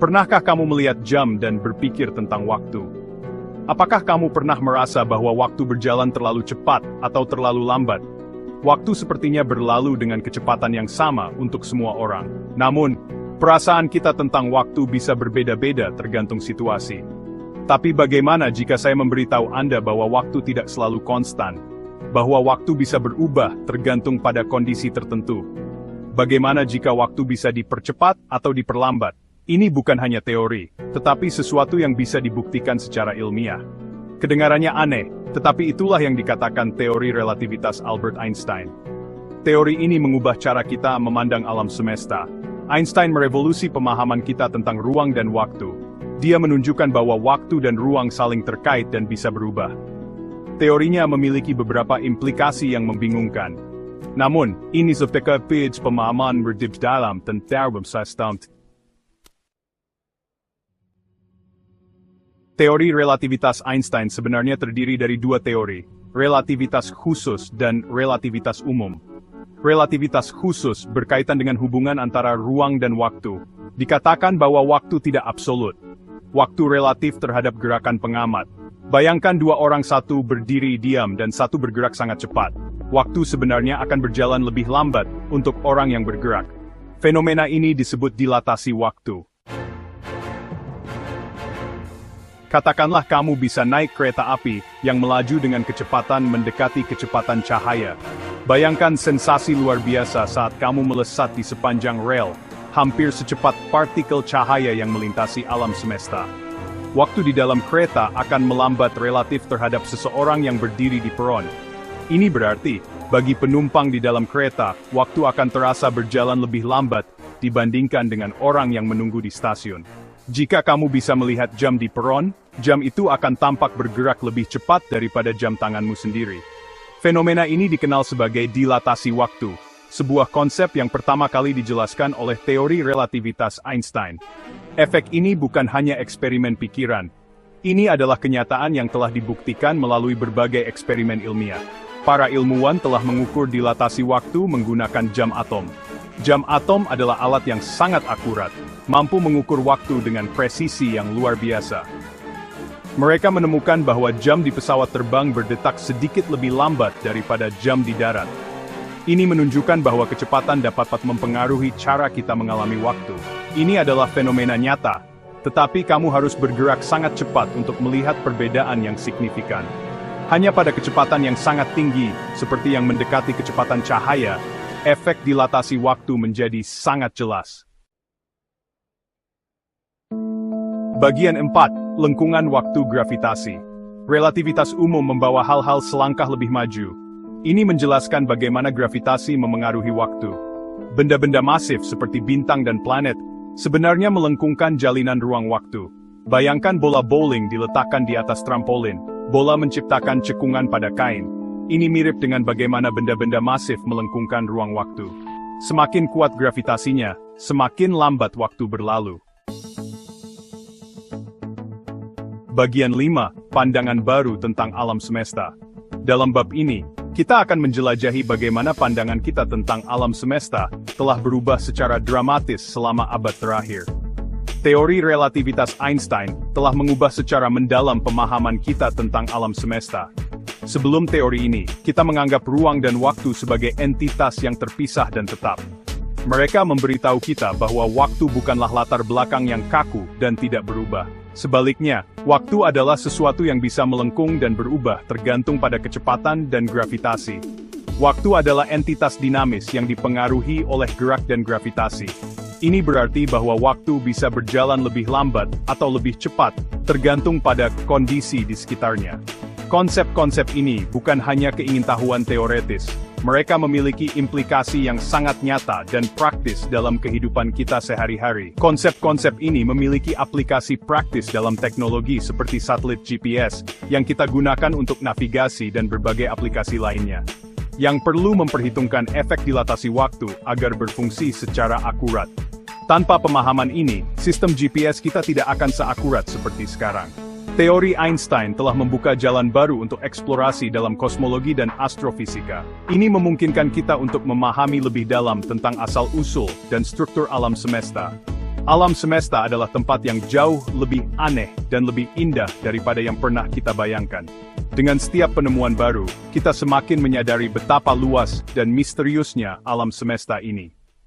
Pernahkah kamu melihat jam dan berpikir tentang waktu? Apakah kamu pernah merasa bahwa waktu berjalan terlalu cepat atau terlalu lambat? Waktu sepertinya berlalu dengan kecepatan yang sama untuk semua orang. Namun, perasaan kita tentang waktu bisa berbeda-beda tergantung situasi. Tapi bagaimana jika saya memberitahu Anda bahwa waktu tidak selalu konstan? Bahwa waktu bisa berubah tergantung pada kondisi tertentu? Bagaimana jika waktu bisa dipercepat atau diperlambat? Ini bukan hanya teori, tetapi sesuatu yang bisa dibuktikan secara ilmiah. Kedengarannya aneh, tetapi itulah yang dikatakan teori relativitas Albert Einstein. Teori ini mengubah cara kita memandang alam semesta. Einstein merevolusi pemahaman kita tentang ruang dan waktu. Dia menunjukkan bahwa waktu dan ruang saling terkait dan bisa berubah. Teorinya memiliki beberapa implikasi yang membingungkan. Namun, ini sebagai pemahaman berdiri dalam tentang sistem. Teori relativitas Einstein sebenarnya terdiri dari dua teori, relativitas khusus dan relativitas umum. Relativitas khusus berkaitan dengan hubungan antara ruang dan waktu. Dikatakan bahwa waktu tidak absolut. Waktu relatif terhadap gerakan pengamat. Bayangkan dua orang, satu berdiri diam dan satu bergerak sangat cepat. Waktu sebenarnya akan berjalan lebih lambat untuk orang yang bergerak. Fenomena ini disebut dilatasi waktu. Katakanlah kamu bisa naik kereta api yang melaju dengan kecepatan mendekati kecepatan cahaya. Bayangkan sensasi luar biasa saat kamu melesat di sepanjang rel, hampir secepat partikel cahaya yang melintasi alam semesta. Waktu di dalam kereta akan melambat relatif terhadap seseorang yang berdiri di peron. Ini berarti, bagi penumpang di dalam kereta, waktu akan terasa berjalan lebih lambat dibandingkan dengan orang yang menunggu di stasiun. Jika kamu bisa melihat jam di peron, jam itu akan tampak bergerak lebih cepat daripada jam tanganmu sendiri. Fenomena ini dikenal sebagai dilatasi waktu, sebuah konsep yang pertama kali dijelaskan oleh teori relativitas Einstein. Efek ini bukan hanya eksperimen pikiran. Ini adalah kenyataan yang telah dibuktikan melalui berbagai eksperimen ilmiah. Para ilmuwan telah mengukur dilatasi waktu menggunakan jam atom. Jam atom adalah alat yang sangat akurat, mampu mengukur waktu dengan presisi yang luar biasa. Mereka menemukan bahwa jam di pesawat terbang berdetak sedikit lebih lambat daripada jam di darat. Ini menunjukkan bahwa kecepatan dapat mempengaruhi cara kita mengalami waktu. Ini adalah fenomena nyata, tetapi kamu harus bergerak sangat cepat untuk melihat perbedaan yang signifikan. Hanya pada kecepatan yang sangat tinggi, seperti yang mendekati kecepatan cahaya, efek dilatasi waktu menjadi sangat jelas. Bagian 4. Lengkungan waktu gravitasi. Relativitas umum membawa hal-hal selangkah lebih maju. Ini menjelaskan bagaimana gravitasi memengaruhi waktu. Benda-benda masif seperti bintang dan planet sebenarnya melengkungkan jalinan ruang waktu. Bayangkan bola bowling diletakkan di atas trampolin. Bola menciptakan cekungan pada kain. Ini mirip dengan bagaimana benda-benda masif melengkungkan ruang waktu. Semakin kuat gravitasinya, semakin lambat waktu berlalu. Bagian 5. Pandangan baru tentang alam semesta. Dalam bab ini, kita akan menjelajahi bagaimana pandangan kita tentang alam semesta telah berubah secara dramatis selama abad terakhir. Teori relativitas Einstein telah mengubah secara mendalam pemahaman kita tentang alam semesta. Sebelum teori ini, kita menganggap ruang dan waktu sebagai entitas yang terpisah dan tetap. Mereka memberitahu kita bahwa waktu bukanlah latar belakang yang kaku dan tidak berubah. Sebaliknya, waktu adalah sesuatu yang bisa melengkung dan berubah tergantung pada kecepatan dan gravitasi. Waktu adalah entitas dinamis yang dipengaruhi oleh gerak dan gravitasi. Ini berarti bahwa waktu bisa berjalan lebih lambat atau lebih cepat, tergantung pada kondisi di sekitarnya. Konsep-konsep ini bukan hanya keingintahuan teoretis, mereka memiliki implikasi yang sangat nyata dan praktis dalam kehidupan kita sehari-hari. Konsep-konsep ini memiliki aplikasi praktis dalam teknologi seperti satelit GPS, yang kita gunakan untuk navigasi dan berbagai aplikasi lainnya. Yang perlu memperhitungkan efek dilatasi waktu agar berfungsi secara akurat. Tanpa pemahaman ini, sistem GPS kita tidak akan seakurat seperti sekarang. Teori Einstein telah membuka jalan baru untuk eksplorasi dalam kosmologi dan astrofisika. Ini memungkinkan kita untuk memahami lebih dalam tentang asal-usul dan struktur alam semesta. Alam semesta adalah tempat yang jauh lebih aneh dan lebih indah daripada yang pernah kita bayangkan. Dengan setiap penemuan baru, kita semakin menyadari betapa luas dan misteriusnya alam semesta ini.